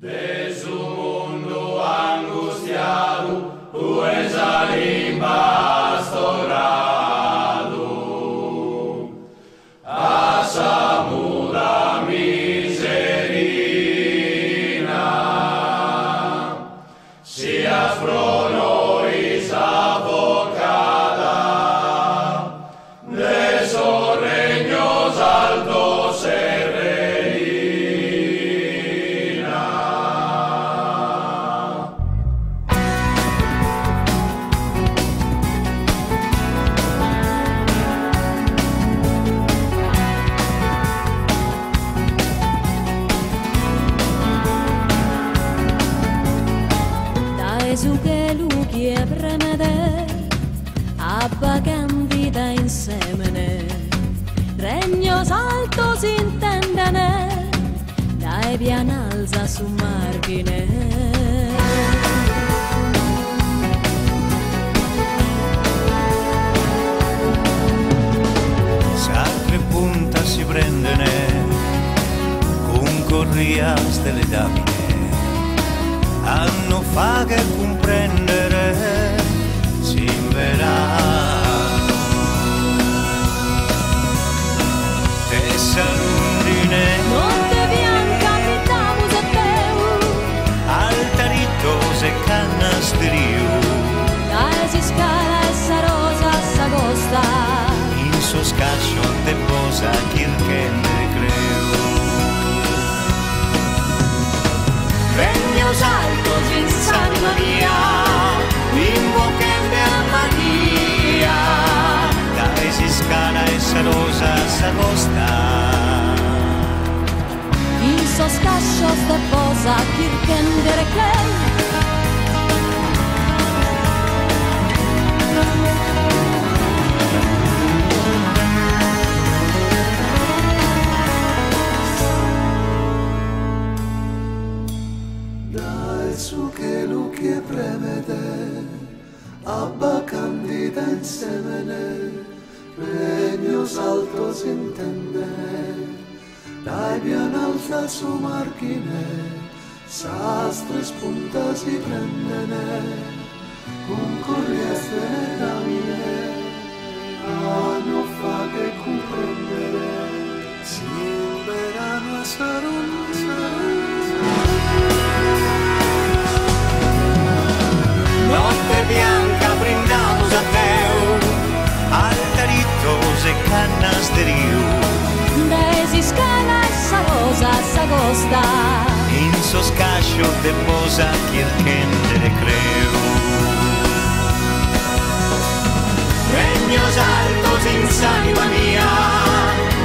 De su mundo angustiado, tu exalim pastorado, asamu la miserina, sias pro nobis avocada, de sos regnos altos Gesù che lui è premede, abba candida insieme, regno salto si intendene, dai pianalza su margine. Sacre punta si prendene, con corrias delle damine, hanno fa che comprendere si verrà. Tessalundine, Monte bianca abitamus a teu, Altaritos e Canastrio, dai si scala e sa rosa sa costa, in soscascio te posa chirchende creo. Regnos altos in sanima mia, invoquende a Maria, da si scala e sa rosa sa costa. in soscascios de posa kirkendere clay. Su che lui è premede, abba candida insieme, regno salto si intende, dai pian alza su margine, sastre spunta si prendene, con corrieste damine, hanno fa che comprendere, si verano a sarunza. Notte bianca brindamos a Teu, Altaritos e Canastrio, Dai si scala e sa rosa sa costa, in soscascio te posa chirchende creo. Regnos altos in sanima mia,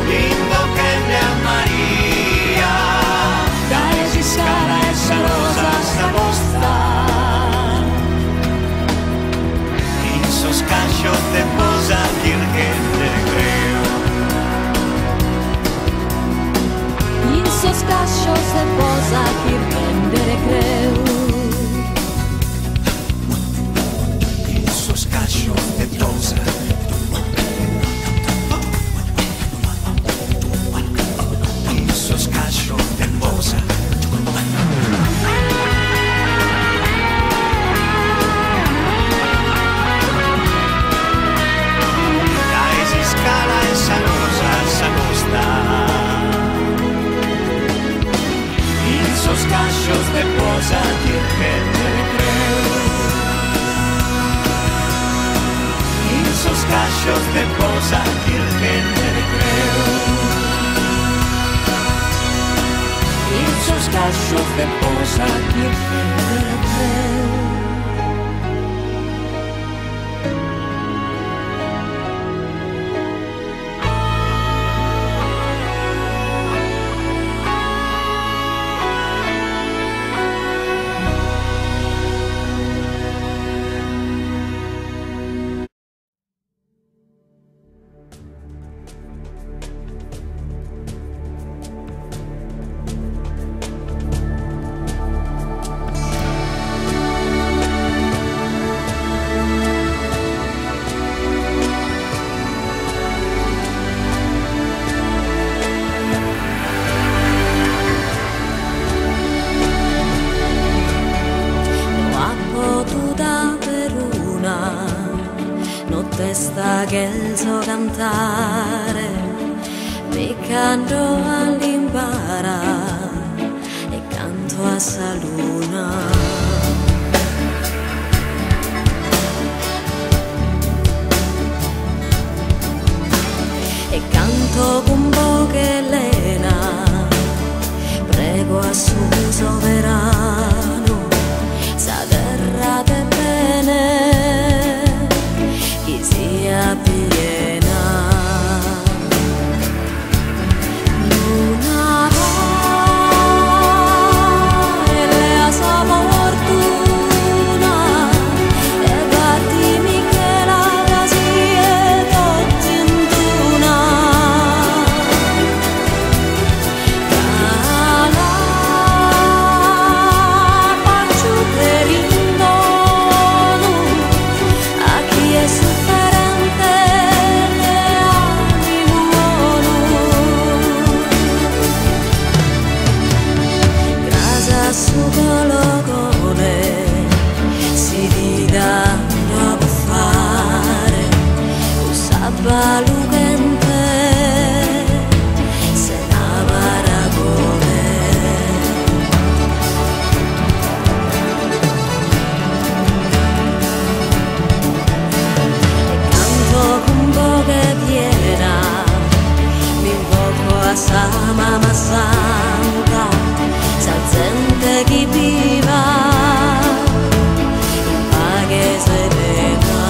invoquende a Maria, dai si scala e sa rosa sa costa. Scascio te posa chirchende creo. in soscascios de posa kirkendere creu. In soscascio te posa. In soscascio te posa. Scascios de posa chirchende creo. In soscascios de posa chirchende creo. In soscascios de posa chirchende creo. cantare, mi canto all'impara e canto a Saluna. E canto con poche lena, prego a suo soverano, sa terra de bene, chi sia piena. Luna e la sua fortuna, e battimi che la sia totintuna. Su colocone si dida a buffare, usava lucente se navaragone. E canto con poche piena, mi invoco a sa mamma santa, gente che viva in pace serena.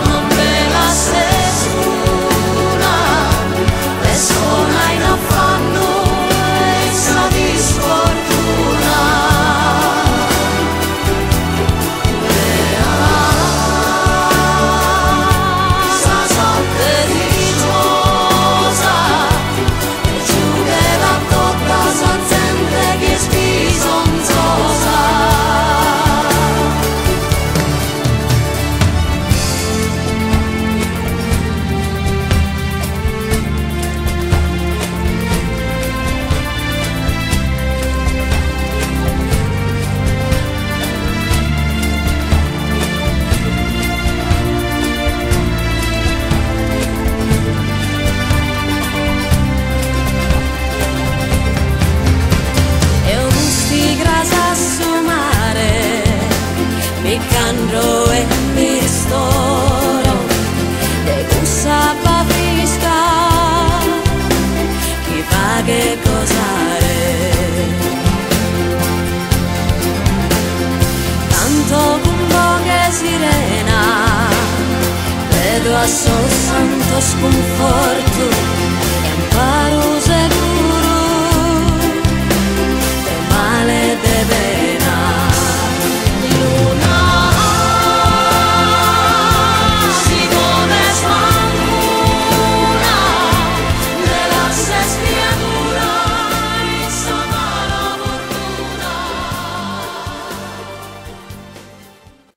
Una bella sesuna, e suona in affanno e sa di sfortuna. Mi canto e mi ristoro, de gusta papisca, chi fa che cosare. Canto con poche sirena, vedo a sol santo sconforto e amparo